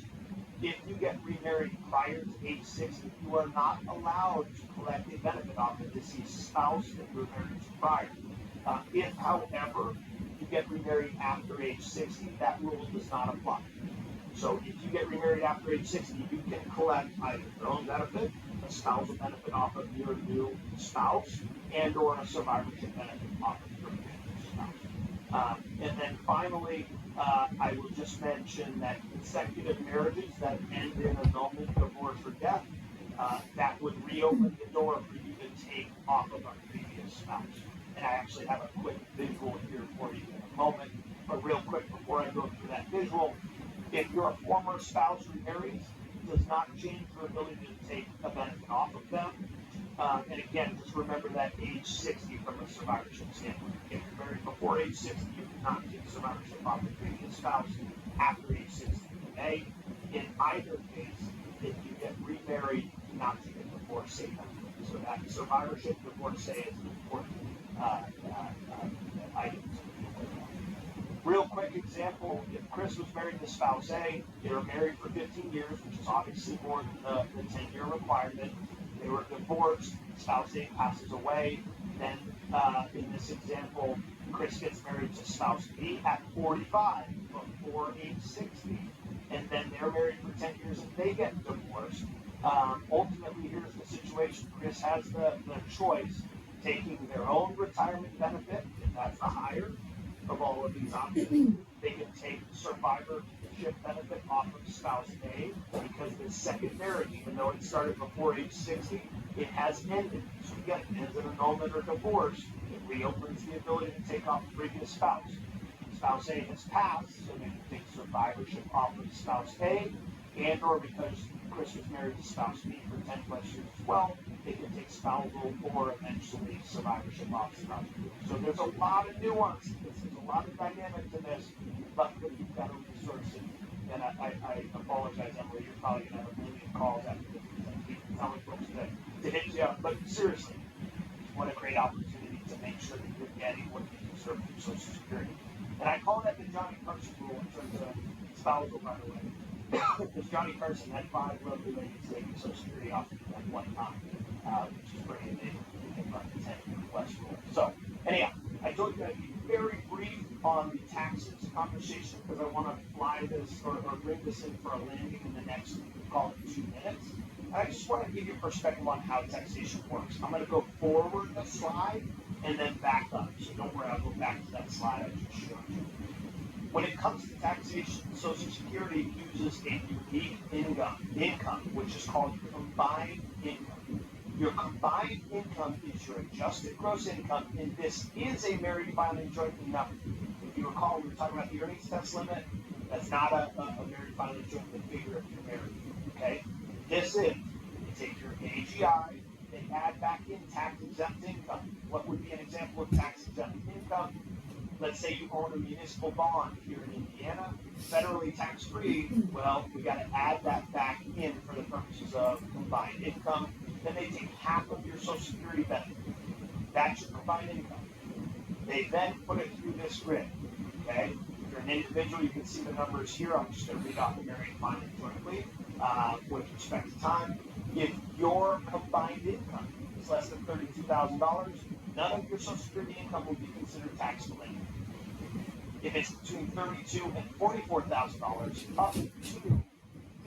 If you get remarried prior to age 60, you are not allowed to collect a benefit off a deceased spouse that you were married to prior. If, however, you get remarried after age 60, that rule does not apply. So if you get remarried after age 60, you can collect either your own benefit, a spousal benefit off of your new spouse, and or a survivorship benefit off of your previous spouse. And then finally, I will just mention that consecutive marriages that end in annulment, divorce, or death, that would reopen the door for you to take off of a previous spouse. And I actually have a quick visual here for you in a moment. But real quick, before I go through that visual, if your former spouse remarries, does not change your ability to take a benefit off of them. And again, just remember that age 60 from a survivorship standpoint. If you're married before age 60, you cannot take survivorship off the previous spouse. After age 60, you may. In either case, if you get remarried, you cannot take a divorcee benefit. So that survivorship divorcee is an important item. Real quick example, if Chris was married to spouse A, they were married for 15 years, which is obviously more than the 10-year requirement. They were divorced, spouse A passes away, then in this example, Chris gets married to spouse B at 45 before age 60, and then they're married for 10 years and they get divorced. Ultimately, here's the situation. Chris has the choice, taking their own retirement benefit, if that's the higher of all of these options. They can take survivorship benefit off of spouse A because the second marriage, even though it started before age 60, it has ended. So again, it ends in annulment or divorce. It reopens the ability to take off the previous spouse. Spouse A has passed, so they can take survivorship off of spouse A, and or because Chris was married to spouse B for 10 plus years as well, they can take spousal or eventually survivorship off spouse B. So there's a lot of nuance. There's a lot of dynamic to this, but you've got to resource it. And I apologize, Emily, you're probably going to have a million calls after this because I keep telling folks to hit you up. But seriously, what a great opportunity to make sure that you're getting what you deserve from Social Security. And I call that the Johnny Carson rule in terms of spousal, by the way. Because Johnny Carson had 5 lovely ladies taking Social Security off at one time, which is pretty amazing when you think about the 10-year plus rule. So, anyhow, I told you I'd be very brief on the taxes conversation because I want to fly this or bring this in for a landing in the next, call it 2 minutes. And I just want to give you a perspective on how taxation works. I'm going to go forward a slide and then back up. So don't worry, I'll go back to that slide I just showed you. When it comes to taxation, Social Security uses a unique income, which is called combined income. Your combined income is your adjusted gross income, and this is a married filing jointly number. If you recall, we were talking about the earnings test limit. That's not a married filing jointly figure if you're married. Okay? This is, you take your AGI, they add back in tax-exempt income. What would be an example of tax-exempt income? Let's say you own a municipal bond here in Indiana, federally tax-free. Well, we got to add that back in for the purposes of combined income. Then they take half of your Social Security benefit. That's your combined income. They then put it through this grid. Okay? If you're an individual, you can see the numbers here. I'm just going to read off the married filing jointly with respect to time. If your combined income is less than $32,000, none of your Social Security income will be considered taxable income. If it's between $32,000 and $44,000, up to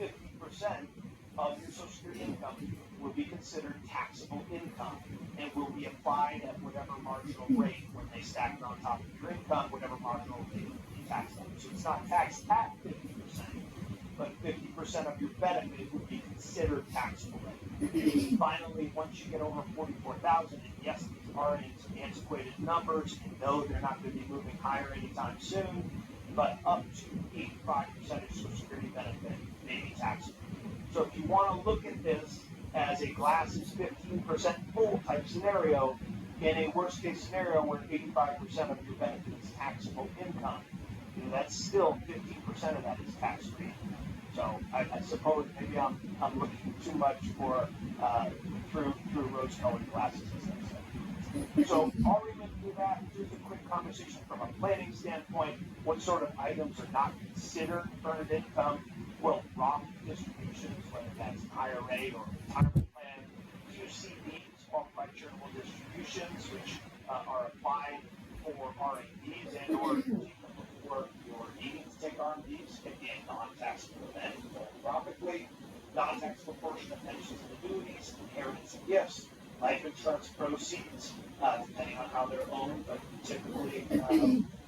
50% of your Social Security income will be considered taxable income and will be applied at whatever marginal rate when they stack it on top of your income, whatever marginal rate you tax them. So it's not taxed at 50%, but 50% of your benefit would be considered taxable rate. Finally, once you get over 44,000, and yes, these are antiquated numbers, and no, they're not going to be moving higher anytime soon, but up to 85% of Social Security benefit may be taxable. So if you want to look at this as a glass is 15% full type scenario, in a worst case scenario where 85% of your benefit is taxable income, that's still 15% of that is tax free. So I suppose maybe I'm looking too much for through rose-colored glasses, as they say. So already went through that. Just a quick conversation from a planning standpoint. What sort of items are not considered earned income? Well, Roth distributions, whether that's IRA or retirement plan, QCDs, qualified charitable distributions, which are applied for R&Ds and or before you're needing to take R&Ds, again, non-taxable event, philanthropically, non-taxable portion of pensions and annuities, inheritance and gifts, life insurance proceeds, depending on how they're owned, but typically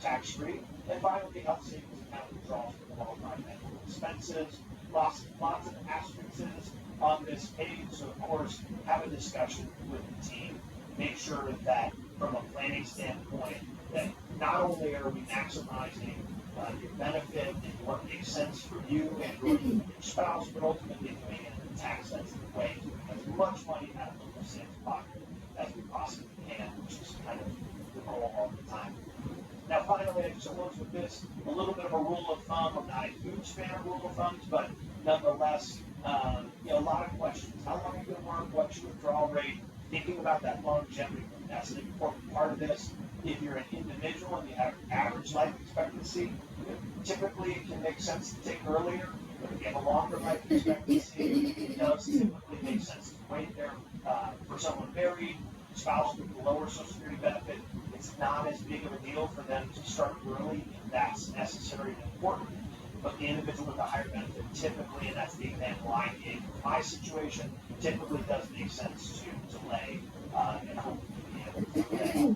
tax-free, and finally, health savings account withdrawals for qualified medical expenses. Lots of asterisks on this page, so of course, have a discussion with the team. Make sure that from a planning standpoint, that not only are we maximizing your benefit and what makes sense for you and your spouse, but ultimately doing it in a tax-sensitive way to get as much money out of the same pocket as we possibly can, which is kind of the goal all the time. Now, finally, I just close with this, a little bit of a rule of thumb. I'm not a huge fan of rule of thumbs, but nonetheless, a lot of questions. How long are you going to work? What's your withdrawal rate? Thinking about that longevity, that's an important part of this. If you're an individual and you have average life expectancy, typically it can make sense to take earlier. But if you have a longer life expectancy, it does typically make sense to wait there. For someone married, spouse with a lower Social Security benefit, it's not as big of a deal for them to start early if that's necessary and important. But the individual with a higher benefit typically, and that's the example I gave for my situation, typically does make sense to delay and hopefully be able to delay.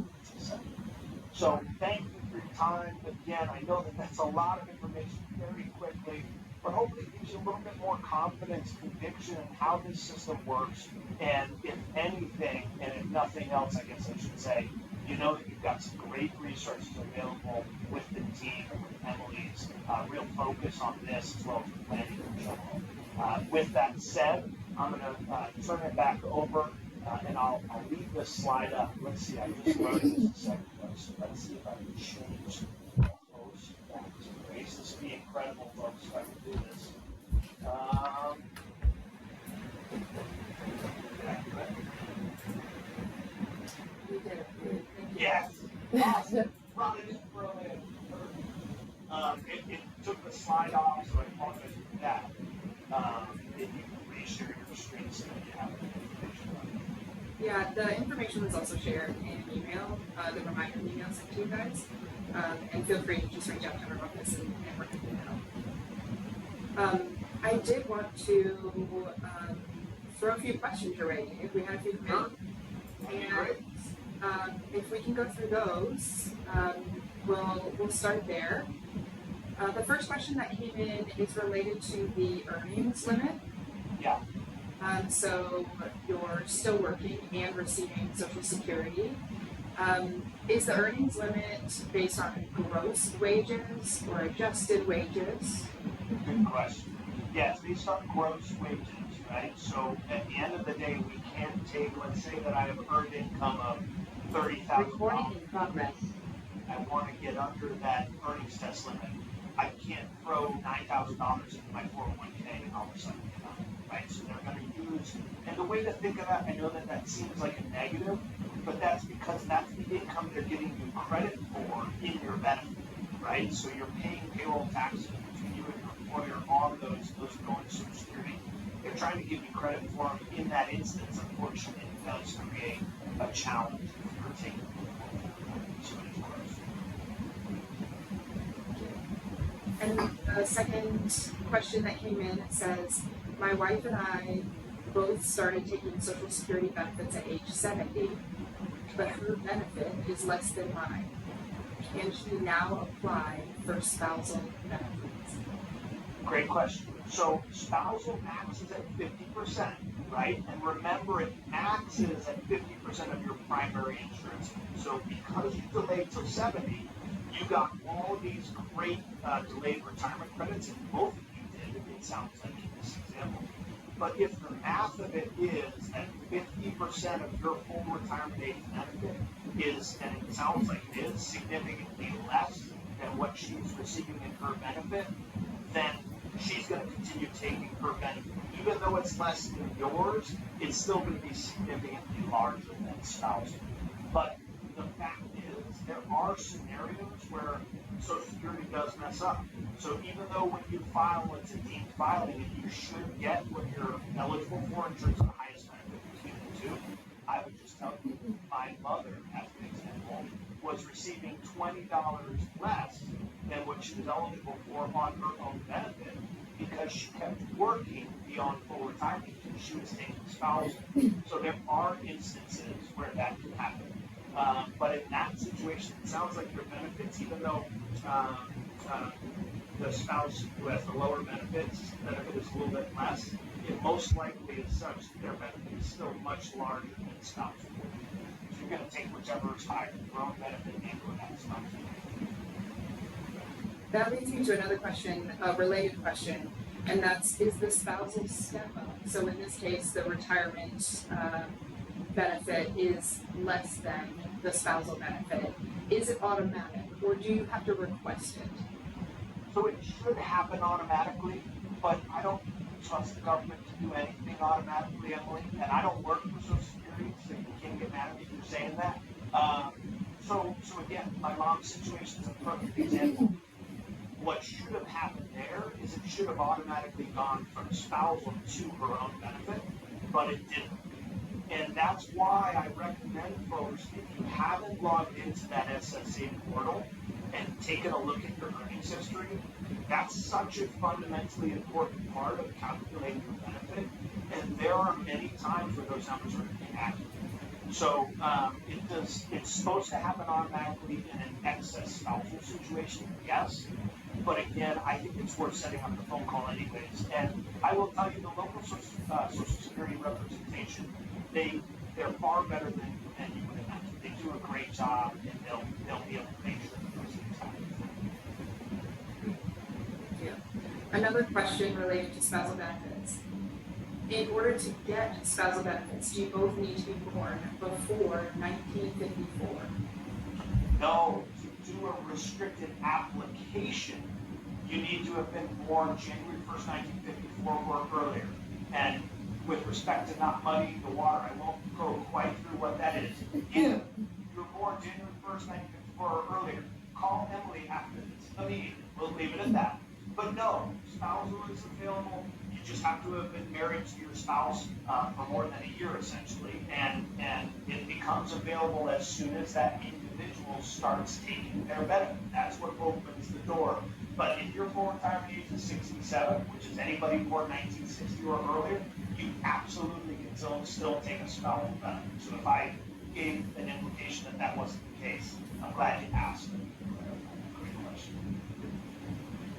So thank you for your time. Again, I know that that's a lot of information very quickly, but hopefully it gives you a little bit more confidence, conviction in how this system works. And if anything, and if nothing else, I guess I should say, you know that you've got some great resources available with the team and with Emily's real focus on this as well as the planning in general. With that said, I'm going to turn it back over and I'll leave this slide up. Let's see, I just learned this a second ago, so let's see if I can change the post back to Grace. This would be incredible, folks, if I can do this. Yes. Awesome. Brought it in for a minute. It took the slide off, so I apologize for that. If you can reshare your screen so that you have the information on it. Yeah, the information was also shared in email, the reminder email sent to you guys. And feel free to just reach out to our office and work with you now. I did want to throw a few questions your way if we had a few minutes. And if we can go through those, we'll start there. The first question that came in is related to the earnings limit. Yeah. So you're still working and receiving Social Security. Is the earnings limit based on gross wages or adjusted wages? Good question. Yeah, it's based on gross wages, right? So at the end of the day, we can't take, let's say that I have earned income of $30,000. Recording in progress. I want to get under that earnings test limit. I can't throw $9,000 into my 401k and all of a sudden get on it, right? So they're going to use, and the way to think of that, I know that seems like a negative, but that's because that's the income they're giving you credit for in your benefit, right? So you're paying payroll taxes between you and your employer on those going to Social Security. They're trying to give you credit for them in that instance. Unfortunately, it does create a challenge if you're taking so it is gross. And the second question that came in says, my wife and I both started taking Social Security benefits at age 70, but her benefit is less than mine. Can she now apply for spousal benefits? Great question. So spousal maxes at 50%, right? And remember, it maxes at 50% of your primary insurance. So because you delayed till 70, you got all of these great delayed retirement credits, and both of you did, it sounds like in this example. But if the math of it is that 50% of your full retirement age benefit is, and it sounds like it is, significantly less than what she's receiving in her benefit, then she's going to continue taking her benefit. Even though it's less than yours, it's still going to be significantly larger than spousal. But the fact is, there are scenarios where Social Security does mess up. So even though when you file, it's a deemed filing, and you should get what you're eligible for in terms of the highest benefit between the two, I would just tell you, my mother, as an example, was receiving $20 less than what she was eligible for on her own benefit because she kept working beyond full retirement and she was taking spousal. So there are instances where that can happen. But in that situation, it sounds like your benefits, even though the spouse who has the lower benefit is a little bit less, it most likely is such that their benefit is still much larger than spousal. So you're going to take whichever is higher, your own benefit and or that spousal. That leads me to another question, a related question, and that's, is the spousal step up? So in this case, the retirement benefit is less than the spousal benefit. Is it automatic, or do you have to request it? So it should happen automatically, but I don't trust the government to do anything automatically, Emily, and I don't work for Social Security, so you can't get mad at me for saying that. So again, my mom's situation is a perfect example. What should have happened there is it should have automatically gone from spousal to her own benefit, but it didn't. And that's why I recommend folks, if you haven't logged into that SSA portal and taken a look at your earnings history, that's such a fundamentally important part of calculating your benefit. And there are many times where those numbers are inaccurate. So it's supposed to happen automatically in an excess spousal situation, yes. But again, I think it's worth setting up the phone call anyways. And I will tell you, the local Social Security representation, they're far better than you would imagine. They do a great job, and they'll be able to make sure that those things happen. Yeah. Another question related to spousal benefits. In order to get spousal benefits, do you both need to be born before 1954? No, to do a restricted application, you need to have been born January 1st, 1954 or earlier. And with respect to not muddying the water, I won't go quite through what that is. If you were born January 1st, 1954 or earlier, call Emily after this immediately. We'll leave it at that. But no, spousal is available. You just have to have been married to your spouse for more than a year, essentially. And it becomes available as soon as that individual starts taking their benefit. That's what opens the door. But if your full retirement age is 67, which is anybody born 1960 or earlier, you absolutely can still take a spousal benefit. So if I gave an implication that that wasn't the case, I'm glad you asked. Great question.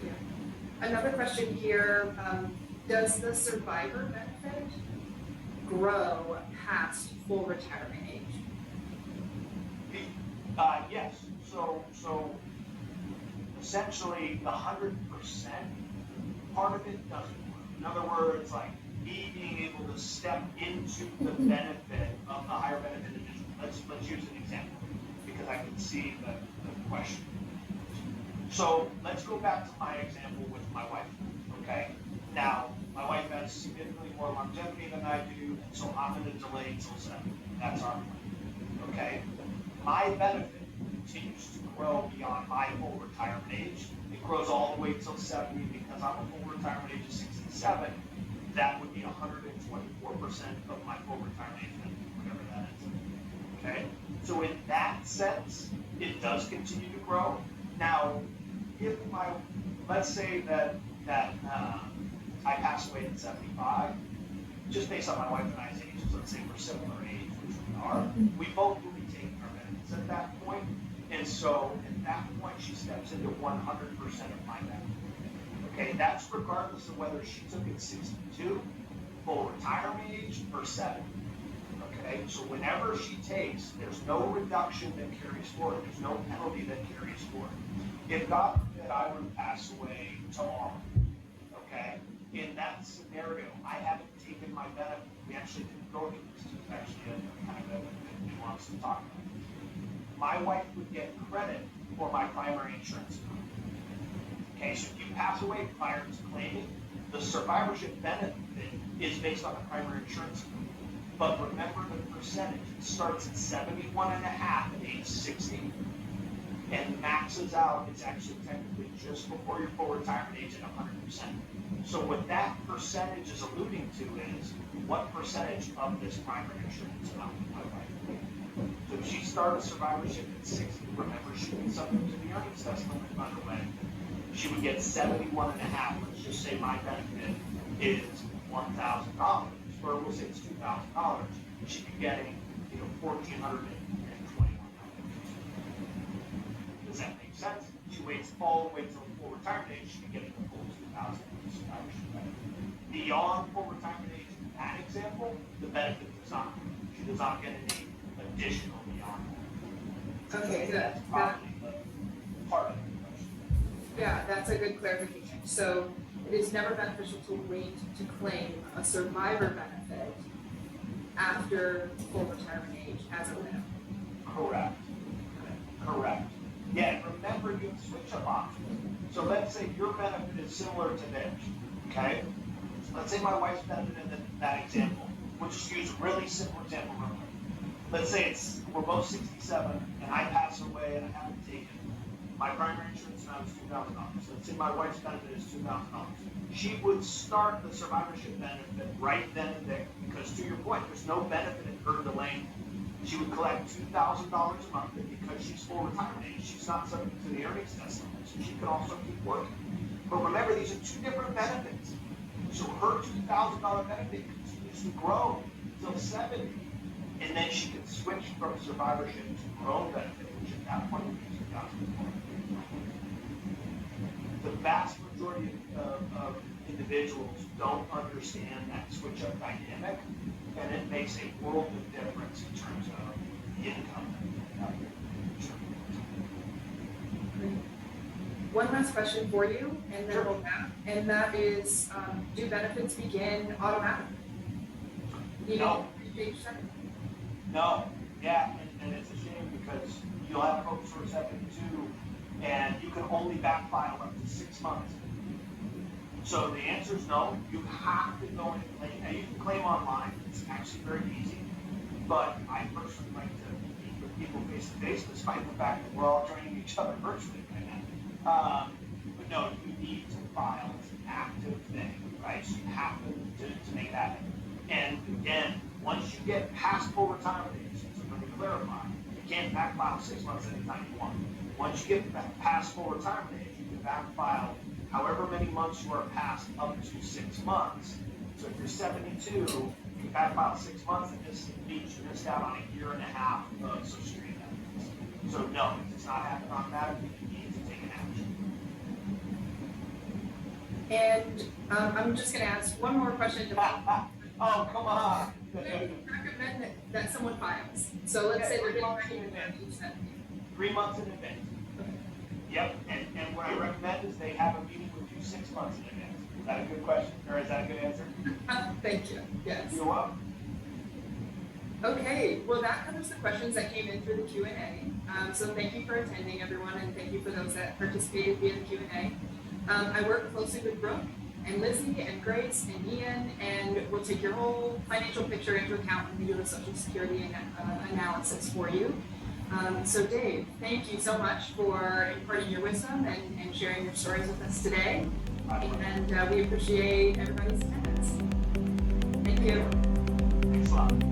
Yeah. Another question here, does the survivor benefit grow past full retirement age? Yes. So essentially, the 100% part of it doesn't work. In other words, like me being able to step into the benefit of the higher benefit individual. Let's use an example because I can see the question. So let's go back to my example with my wife. Okay. Now, my wife has significantly more longevity than I do, and so I'm going to delay till 70. That's our plan. Okay. My benefit continues to grow beyond my full retirement age. It grows all the way till 70 because I'm a full retirement age of 67. That would be 124% of my full retirement age, whatever that is. Okay? So in that sense, it does continue to grow. Now, let's say that I pass away at 75, just based on my wife and I's ages, let's say we're similar age, which we are, we both will be taking our benefits at that point. And so at that point, she steps into 100% of my benefit. Okay, that's regardless of whether she took it 62, full retirement age, or 70. Okay, so whenever she takes, there's no reduction that carries forward. There's no penalty that carries forward. If God forbid I were to pass away tomorrow, okay, in that scenario, I haven't taken my benefit. We actually didn't go through this. It's actually a kind of a nuance to talk about. My wife would get credit for my primary insurance company. Okay, so if you pass away prior to claiming, the survivorship benefit is based on the primary insurance company. But remember the percentage. It starts at 71.5 at age 60 and maxes out. It's actually technically just before your full retirement age at 100%. So what that percentage is alluding to is what percentage of this primary insurance amount my wife paid. So if she started survivorship at 60, remember she was subject to the earnings test limit underway. She would get 71 and a half. Let's just say my benefit is $1,000, or we'll say it's $2,000. She'd be getting, $1,421. Does that make sense? She waits all the way till full retirement age, she'd be getting the full $2,000 survivorship benefit. Beyond full retirement age, in that example, the benefit does not. She does not get any additional beyond that. Okay, good. That's probably the part of the question. Yeah, that's a good clarification. So it is never beneficial to wait to claim a survivor benefit after full retirement age as a widow. Correct. Correct. Yeah, and remember you have switch-up options. So let's say your benefit is similar to theirs, okay? Let's say my wife's benefit in that example. We'll just use a really simple example real quick. Let's say we're both 67 and I pass away and I haven't taken my primary insurance now is $2,000. Let's say my wife's benefit is $2,000. She would start the survivorship benefit right then and there because to your point, there's no benefit in her delaying. She would collect $2,000 a month, and because she's full retirement age, she's not subject to the earnings test limit, so she can also keep working. But remember, these are two different benefits. So her $2,000 benefit continues to grow till 70, and then she can switch from survivorship to her own benefit, which at that point would be $2,000. The vast majority of individuals don't understand that switch-up dynamic, and it makes a world of difference in terms of the income. One last question for you, and then we'll wrap, and that is, do benefits begin automatically? No. Age 70? No, yeah, and it's a shame because you'll have folks who are 72 and you can only backfile up to 6 months. So the answer is no. You have to go in and claim. Now you can claim online. It's actually very easy. But I personally like to meet with people face to face, despite the fact that we're all training each other virtually right now. But no, you need to file. It's an active thing, right? So you have to make that happen. And again, once you get past full retirement age, so let me clarify, you can't backfile 6 months anytime you want. Once you get past full retirement age, you can backfile however many months you are past up to 6 months. So if you're 72, you can backfile 6 months, and this means you missed out on a year and a half of Social Security benefits. So no, it does not happen automatically. You need to take an action. And I'm just going to ask one more question. Oh, come on. I recommend that someone files. So let's say they're getting ready to age 70. 3 months in advance. Yep, and what I recommend is they have a meeting with you 6 months in advance. Is that a good question, or is that a good answer? Thank you, yes. You're welcome. Okay, well, that covers the questions that came in through the Q&A. So thank you for attending, everyone, and thank you for those that participated via the Q&A. I work closely with Brooke and Lizzie and Grace and Ian, and we'll take your whole financial picture into account when we do a Social Security analysis for you. So Dave, thank you so much for imparting your wisdom and sharing your stories with us today. And we appreciate everybody's attendance. Thank you. Thanks a lot.